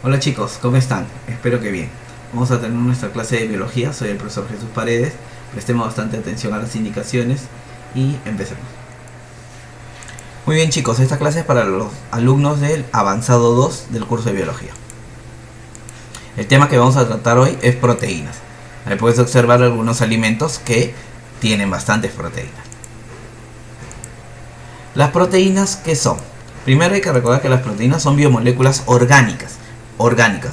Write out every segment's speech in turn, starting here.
Hola chicos, ¿cómo están? Espero que bien. Vamos a tener nuestra clase de biología. Soy el profesor Jesús Paredes. Prestemos bastante atención a las indicaciones y empecemos. Muy bien chicos, esta clase es para los alumnos del avanzado 2 del curso de biología. El tema que vamos a tratar hoy es proteínas. Ahí puedes observar algunos alimentos que tienen bastantes proteínas. Las proteínas, ¿qué son? Primero hay que recordar que las proteínas son biomoléculas orgánicas.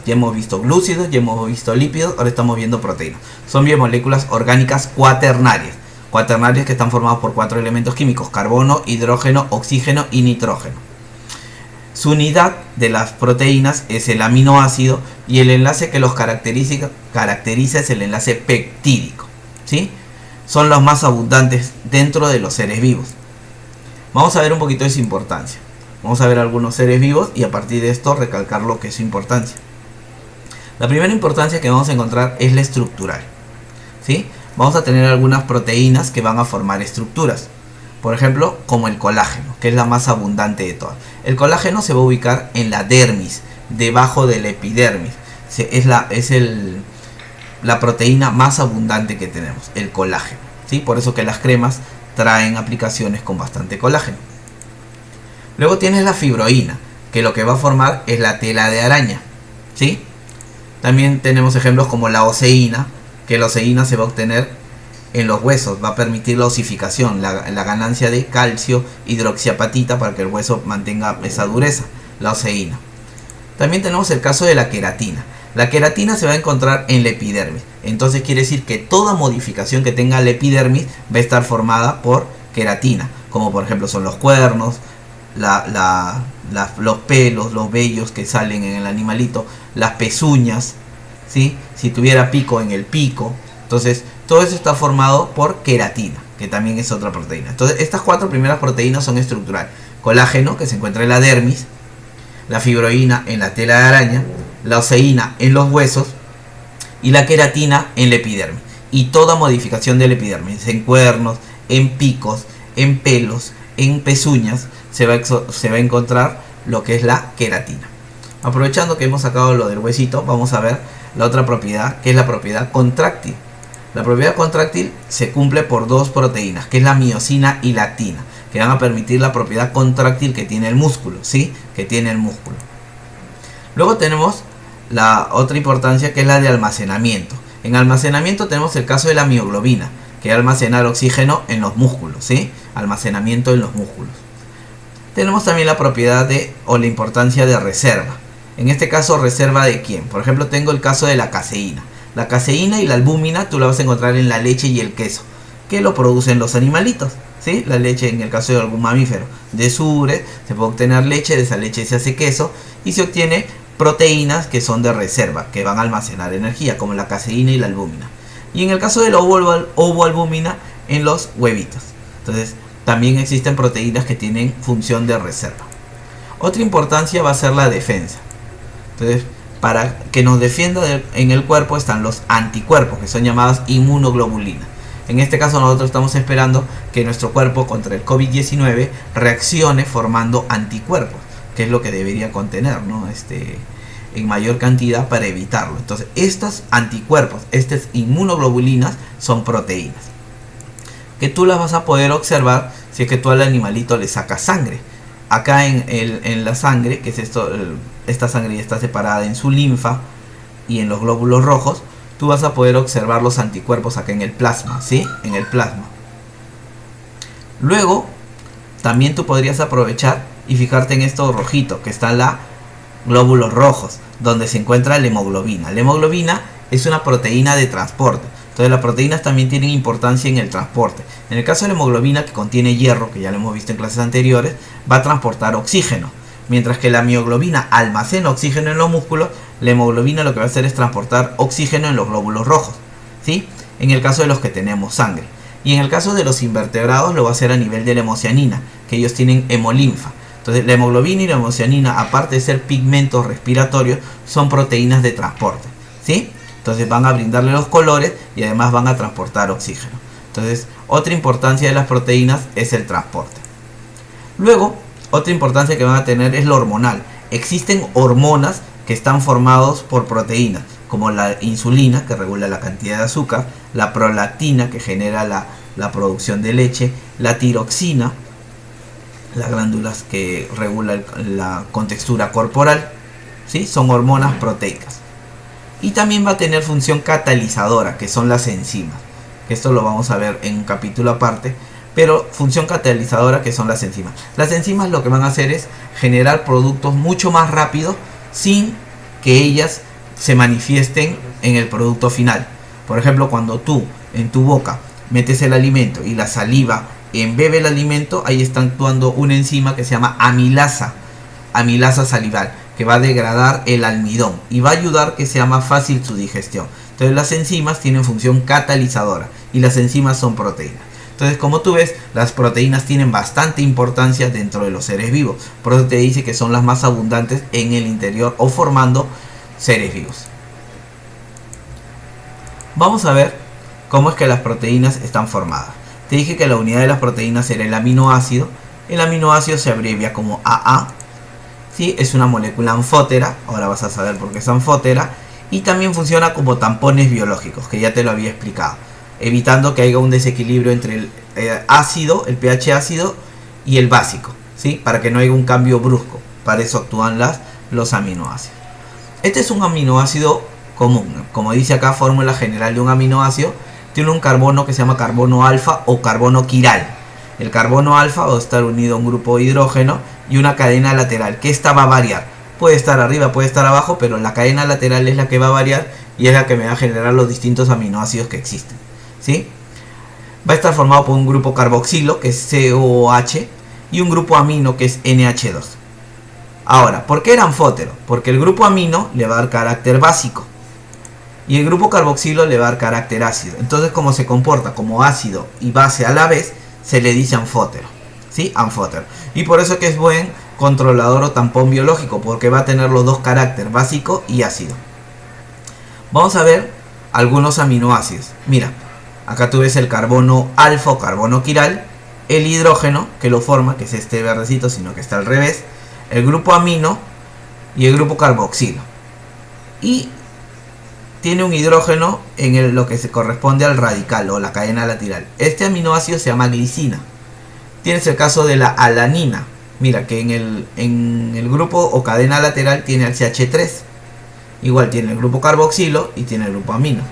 Ya hemos visto glúcidos, ya hemos visto lípidos, ahora estamos viendo proteínas. Son biomoléculas orgánicas cuaternarias. Cuaternarias que están formadas por 4 elementos químicos: carbono, hidrógeno, oxígeno y nitrógeno. Su unidad de las proteínas es el aminoácido y el enlace que los caracteriza es el enlace peptídico, ¿sí? Son los más abundantes dentro de los seres vivos. Vamos a ver un poquito de su importancia. Vamos a ver algunos seres vivos y a partir de esto recalcar lo que es su importancia. La primera importancia que vamos a encontrar es la estructural, ¿sí? Vamos a tener algunas proteínas que van a formar estructuras. Por ejemplo, como el colágeno, que es la más abundante de todas. El colágeno se va a ubicar en la dermis, debajo de la epidermis. Es la proteína más abundante que tenemos, el colágeno, ¿sí? Por eso que las cremas traen aplicaciones con bastante colágeno. Luego tienes la fibroína, que lo que va a formar es la tela de araña, ¿sí? También tenemos ejemplos como la oseína, que la oseína se va a obtener en los huesos, va a permitir la osificación, la ganancia de calcio, hidroxiapatita para que el hueso mantenga esa dureza, la oseína. También tenemos el caso de la queratina. La queratina se va a encontrar en la epidermis, entonces quiere decir que toda modificación que tenga la epidermis va a estar formada por queratina, como por ejemplo son los cuernos, los pelos, los vellos que salen en el animalito, las pezuñas, ¿sí? Si tuviera pico, en el pico. Entonces todo eso está formado por queratina, que también es otra proteína. Entonces estas 4 primeras proteínas son estructurales: colágeno, que se encuentra en la dermis; la fibroína en la tela de araña; la oseína en los huesos; y la queratina en la epidermis. Y toda modificación de la epidermis, en cuernos, en picos, en pelos, en pezuñas, se va a encontrar lo que es la queratina. Aprovechando que hemos sacado lo del huesito, vamos a ver la otra propiedad, que es la propiedad contráctil. La propiedad contráctil se cumple por 2 proteínas, que es la miosina y la actina, que van a permitir la propiedad contráctil que tiene el músculo, ¿sí? Que tiene el músculo. Luego tenemos la otra importancia, que es la de almacenamiento. En almacenamiento tenemos el caso de la mioglobina, que va a almacenar oxígeno en los músculos, ¿sí? Almacenamiento en los músculos. Tenemos también la propiedad o la importancia de reserva. En este caso, ¿reserva de quién? Por ejemplo, tengo el caso de la caseína. La caseína y la albúmina tú la vas a encontrar en la leche y el queso, que lo producen los animalitos, ¿sí? La leche, en el caso de algún mamífero, de sure, se puede obtener leche, de esa leche se hace queso y se obtiene proteínas que son de reserva, que van a almacenar energía, como la caseína y la albúmina. Y en el caso de la ovoalbúmina, en los huevitos. Entonces también existen proteínas que tienen función de reserva. Otra importancia va a ser la defensa. Entonces, para que nos defienda en el cuerpo están los anticuerpos, que son llamadas inmunoglobulinas. En este caso nosotros estamos esperando que nuestro cuerpo contra el COVID-19 reaccione formando anticuerpos, que es lo que debería contener, ¿no? En mayor cantidad para evitarlo. Entonces estos anticuerpos, estas inmunoglobulinas, son proteínas que tú las vas a poder observar si es que tú al animalito le sacas sangre. Acá en la sangre, que es esta sangre ya está separada en su linfa y en los glóbulos rojos, tú vas a poder observar los anticuerpos acá en el plasma, ¿sí? En el plasma. Luego también tú podrías aprovechar y fijarte en estos rojitos que están los glóbulos rojos, donde se encuentra la hemoglobina. La hemoglobina es una proteína de transporte. Entonces las proteínas también tienen importancia en el transporte. En el caso de la hemoglobina, que contiene hierro, que ya lo hemos visto en clases anteriores, va a transportar oxígeno. Mientras que la mioglobina almacena oxígeno en los músculos, la hemoglobina lo que va a hacer es transportar oxígeno en los glóbulos rojos, ¿sí? En el caso de los que tenemos sangre. Y en el caso de los invertebrados lo va a hacer a nivel de la hemocianina, que ellos tienen hemolinfa. Entonces la hemoglobina y la hemocianina, aparte de ser pigmentos respiratorios, son proteínas de transporte, ¿sí? Entonces van a brindarle los colores y además van a transportar oxígeno. Entonces otra importancia de las proteínas es el transporte. Luego, otra importancia que van a tener es lo hormonal. Existen hormonas que están formados por proteínas, como la insulina, que regula la cantidad de azúcar, la prolactina, que genera la producción de leche, la tiroxina, las glándulas que regulan la contextura corporal, ¿sí? Son hormonas proteicas. Y también va a tener función catalizadora, que son las enzimas. Esto lo vamos a ver en un capítulo aparte. Pero función catalizadora, que son las enzimas. Las enzimas lo que van a hacer es generar productos mucho más rápido sin que ellas se manifiesten en el producto final. Por ejemplo, cuando tú en tu boca metes el alimento y la saliva embebe el alimento, ahí está actuando una enzima que se llama amilasa salival, que va a degradar el almidón y va a ayudar que sea más fácil su digestión. Entonces las enzimas tienen función catalizadora y las enzimas son proteínas. Entonces, como tú ves, las proteínas tienen bastante importancia dentro de los seres vivos. Por eso te dice que son las más abundantes en el interior o formando seres vivos. Vamos a ver cómo es que las proteínas están formadas. Te dije que la unidad de las proteínas era el aminoácido. El aminoácido se abrevia como AA. ¿Sí? Es una molécula anfótera. Ahora vas a saber por qué es anfótera. Y también funciona como tampones biológicos, que ya te lo había explicado, evitando que haya un desequilibrio entre el ácido, el pH ácido y el básico, ¿sí? Para que no haya un cambio brusco. Para eso actúan los aminoácidos. Este es un aminoácido común. Como dice acá, fórmula general de un aminoácido. Tiene un carbono que se llama carbono alfa o carbono quiral. El carbono alfa va a estar unido a un grupo de hidrógeno y una cadena lateral, que esta va a variar. Puede estar arriba, puede estar abajo, pero la cadena lateral es la que va a variar y es la que me va a generar los distintos aminoácidos que existen, ¿sí? Va a estar formado por un grupo carboxilo, que es COOH, y un grupo amino, que es NH2. Ahora, ¿por qué era anfótero? Porque el grupo amino le va a dar carácter básico y el grupo carboxilo le va a dar carácter ácido. Entonces, como se comporta como ácido y base a la vez, se le dice anfótero, ¿sí? Anfótero. Y por eso que es buen controlador o tampón biológico, porque va a tener los dos caracteres, básico y ácido. Vamos a ver algunos aminoácidos. Mira, acá tú ves el carbono alfa o carbono quiral, el hidrógeno que lo forma, que es este verdecito, sino que está al revés, el grupo amino y el grupo carboxilo. Y tiene un hidrógeno en lo que se corresponde al radical o la cadena lateral. Este aminoácido se llama glicina. Tienes el caso de la alanina. Mira que en el grupo o cadena lateral tiene el CH3. Igual tiene el grupo carboxilo y tiene el grupo amino.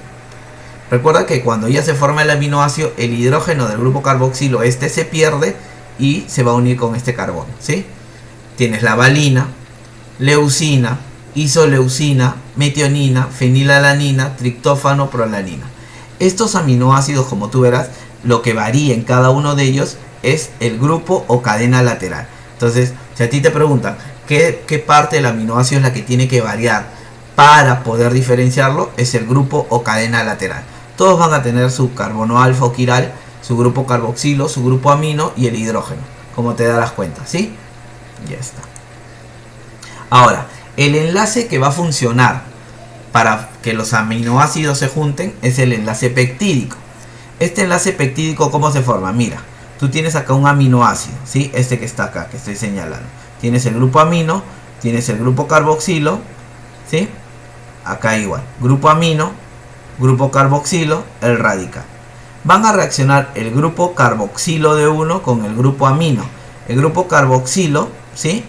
Recuerda que cuando ya se forma el aminoácido, el hidrógeno del grupo carboxilo se pierde y se va a unir con este carbono, ¿sí? Tienes la valina, leucina, isoleucina, metionina, fenilalanina, triptófano, prolanina. Estos aminoácidos, como tú verás, lo que varía en cada uno de ellos es el grupo o cadena lateral. Entonces, si a ti te preguntan qué parte del aminoácido es la que tiene que variar para poder diferenciarlo, es el grupo o cadena lateral. Todos van a tener su carbono alfa o quiral, su grupo carboxilo, su grupo amino y el hidrógeno, como te darás cuenta, ¿sí? Ya está. Ahora, el enlace que va a funcionar para que los aminoácidos se junten es el enlace peptídico. Este enlace peptídico, ¿cómo se forma? Mira, tú tienes acá un aminoácido, ¿sí? Este que está acá, que estoy señalando. Tienes el grupo amino, tienes el grupo carboxilo, ¿sí? Acá igual, grupo amino, grupo carboxilo, el radical. Van a reaccionar el grupo carboxilo de uno con el grupo amino. El grupo carboxilo, ¿sí?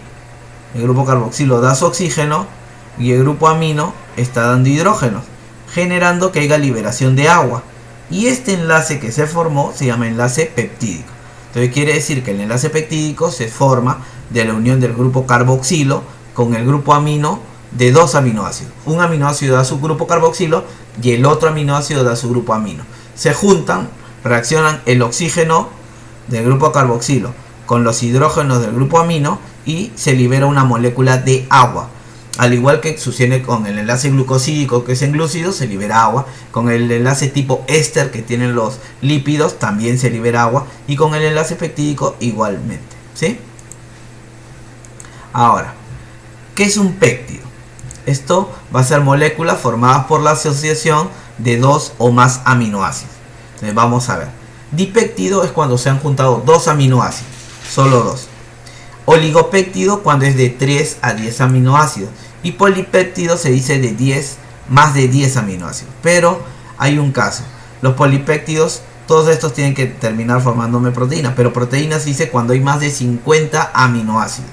El grupo carboxilo da su oxígeno y el grupo amino está dando hidrógeno, generando que haya liberación de agua. Y este enlace que se formó se llama enlace peptídico. Entonces quiere decir que el enlace peptídico se forma de la unión del grupo carboxilo con el grupo amino de dos aminoácidos. Un aminoácido da su grupo carboxilo y el otro aminoácido da su grupo amino. Se juntan, reaccionan el oxígeno del grupo carboxilo con los hidrógenos del grupo amino y se libera una molécula de agua. Al igual que sucede con el enlace glucosídico, que es en glúcidos, se libera agua. Con el enlace tipo éster que tienen los lípidos, también se libera agua. Y con el enlace peptídico igualmente, ¿sí? Ahora, ¿qué es un péptido? Esto va a ser moléculas formadas por la asociación de dos o más aminoácidos. Entonces vamos a ver. Dipéptido es cuando se han juntado dos aminoácidos, solo dos. Oligopéptido cuando es de 3 a 10 aminoácidos. Y polipéptido se dice de 10, más de 10 aminoácidos. Pero hay un caso. Los polipéptidos, todos estos tienen que terminar formándome proteínas. Pero proteínas se dice cuando hay más de 50 aminoácidos.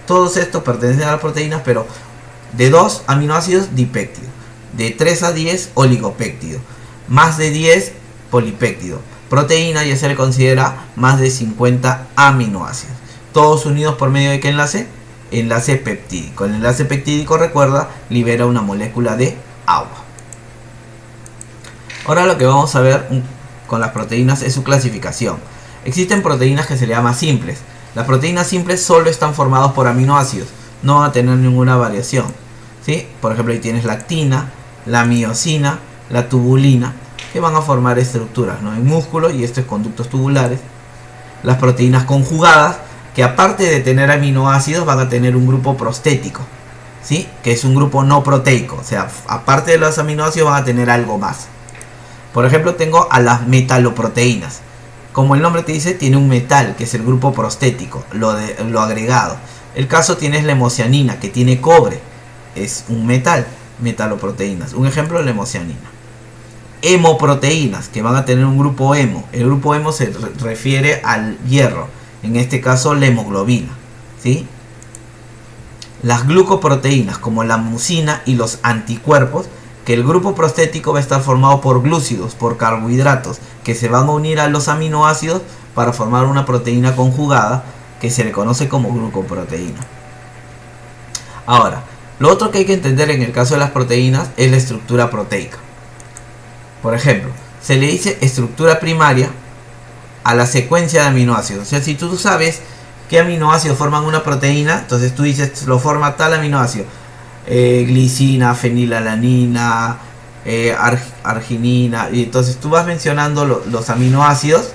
Todos estos pertenecen a las proteínas, pero de 2 aminoácidos, dipéptido. De 3 a 10, oligopéptido. Más de 10, polipéptido. Proteína ya se le considera más de 50 aminoácidos. Todos unidos por medio de ¿qué enlace? Enlace peptídico. El enlace peptídico, recuerda, libera una molécula de agua. Ahora lo que vamos a ver con las proteínas es su clasificación. Existen proteínas que se le llaman simples. Las proteínas simples solo están formadas por aminoácidos. No van a tener ninguna variación, ¿sí? Por ejemplo, ahí tienes la actina, la miosina, la tubulina, que van a formar estructuras, ¿no? En músculo y estos conductos tubulares. Las proteínas conjugadas, que aparte de tener aminoácidos van a tener un grupo prostético, ¿sí? Que es un grupo no proteico, o sea, aparte de los aminoácidos van a tener algo más. Por ejemplo, tengo a las metaloproteínas. Como el nombre te dice, tiene un metal, que es el grupo prostético, lo agregado. El caso tienes la hemocianina, que tiene cobre, es un metal, metaloproteínas. Un ejemplo, la hemocianina. Hemoproteínas, que van a tener un grupo hemo. El grupo hemo se refiere al hierro, en este caso la hemoglobina, ¿sí? Las glucoproteínas, como la mucina y los anticuerpos, que el grupo prostético va a estar formado por glúcidos, por carbohidratos, que se van a unir a los aminoácidos para formar una proteína conjugada, que se le conoce como glucoproteína. Ahora, lo otro que hay que entender en el caso de las proteínas es la estructura proteica. Por ejemplo, se le dice estructura primaria a la secuencia de aminoácidos. O sea, si tú sabes qué aminoácidos forman una proteína, entonces tú dices, lo forma tal aminoácido. Glicina, fenilalanina, arginina. Y entonces tú vas mencionando los aminoácidos.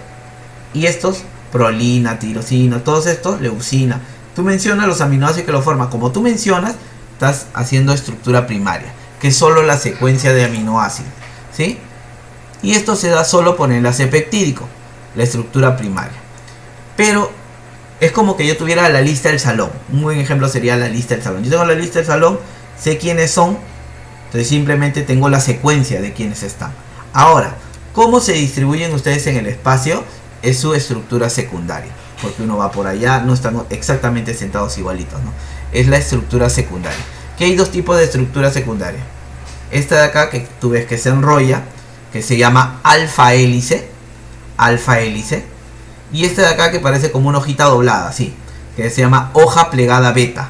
Y estos, prolina, tirosina, todos estos, leucina. Tú mencionas los aminoácidos que lo forman. Como tú mencionas, estás haciendo estructura primaria, que es solo la secuencia de aminoácidos, ¿sí? Y esto se da solo por enlace peptídico, la estructura primaria. Pero es como que yo tuviera la lista del salón. Un buen ejemplo sería la lista del salón. Yo tengo la lista del salón, sé quiénes son, entonces simplemente tengo la secuencia de quiénes están. Ahora, ¿cómo se distribuyen ustedes en el espacio? Es su estructura secundaria, porque uno va por allá, no están exactamente sentados igualitos, ¿no? Es la estructura secundaria. Que hay dos tipos de estructura secundaria. Esta de acá, que tú ves que se enrolla, que se llama alfa hélice, y esta de acá que parece como una hojita doblada, así, que se llama hoja plegada beta.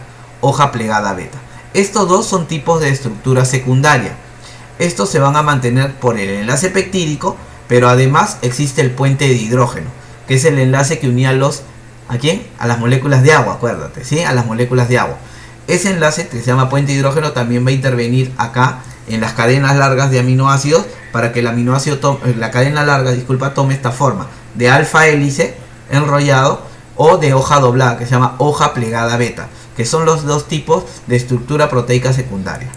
Estos dos son tipos de estructura secundaria. Estos se van a mantener por el enlace peptídico, pero además existe el puente de hidrógeno, que es el enlace que unía ¿a quién? A las moléculas de agua, acuérdate, ¿sí? A las moléculas de agua. Ese enlace, que se llama puente de hidrógeno, también va a intervenir acá en las cadenas largas de aminoácidos, para que el aminoácido la cadena larga, tome esta forma de alfa hélice enrollado o de hoja doblada, que se llama hoja plegada beta, que son los dos tipos de estructura proteica secundaria.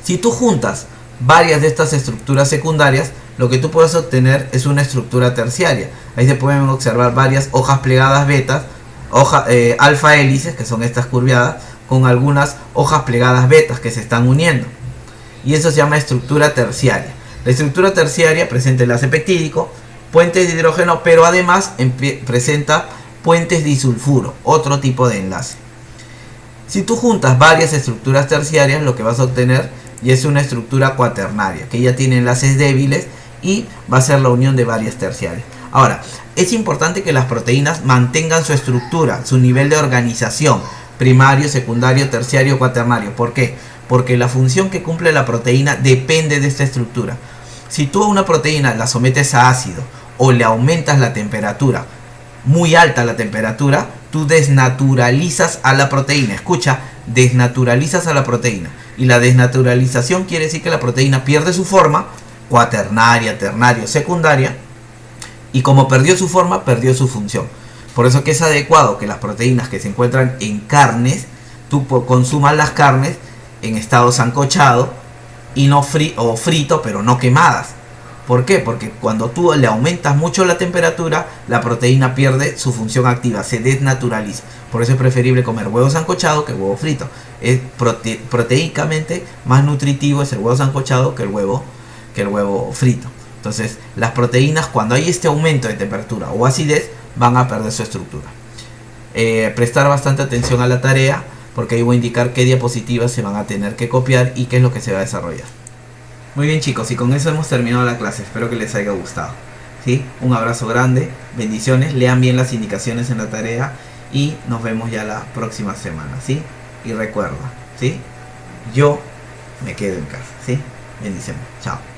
Si tú juntas varias de estas estructuras secundarias, lo que tú puedes obtener es una estructura terciaria. Ahí se pueden observar varias hojas plegadas betas, alfa hélices, que son estas curviadas, con algunas hojas plegadas betas que se están uniendo. Y eso se llama estructura terciaria. La estructura terciaria presenta enlace peptídico, puentes de hidrógeno, pero además presenta puentes disulfuro, otro tipo de enlace. Si tú juntas varias estructuras terciarias, lo que vas a obtener ya es una estructura cuaternaria, que ya tiene enlaces débiles y va a ser la unión de varias terciarias. Ahora, es importante que las proteínas mantengan su estructura, su nivel de organización, primario, secundario, terciario, cuaternario. ¿Por qué? Porque la función que cumple la proteína depende de esta estructura. Si tú a una proteína la sometes a ácido o le aumentas la temperatura, muy alta la temperatura, tú desnaturalizas a la proteína. Escucha, desnaturalizas a la proteína. Y la desnaturalización quiere decir que la proteína pierde su forma, cuaternaria, ternaria, secundaria, y como perdió su forma, perdió su función. Por eso que es adecuado que las proteínas que se encuentran en carnes, tú consumas las carnes en estado sancochado y no frito, pero no quemadas. ¿Por qué? Porque cuando tú le aumentas mucho la temperatura, la proteína pierde su función activa, se desnaturaliza. Por eso es preferible comer huevo sancochado que huevo frito. Es proteícamente más nutritivo es el huevo sancochado que el huevo frito. Entonces, las proteínas, cuando hay este aumento de temperatura o acidez, van a perder su estructura. Prestar bastante atención a la tarea, porque ahí voy a indicar qué diapositivas se van a tener que copiar y qué es lo que se va a desarrollar. Muy bien, chicos, y con eso hemos terminado la clase. Espero que les haya gustado, ¿sí? Un abrazo grande, bendiciones, lean bien las indicaciones en la tarea y nos vemos ya la próxima semana, ¿sí? Y recuerda, ¿sí? Yo me quedo en casa, ¿sí? Bendiciones, chao.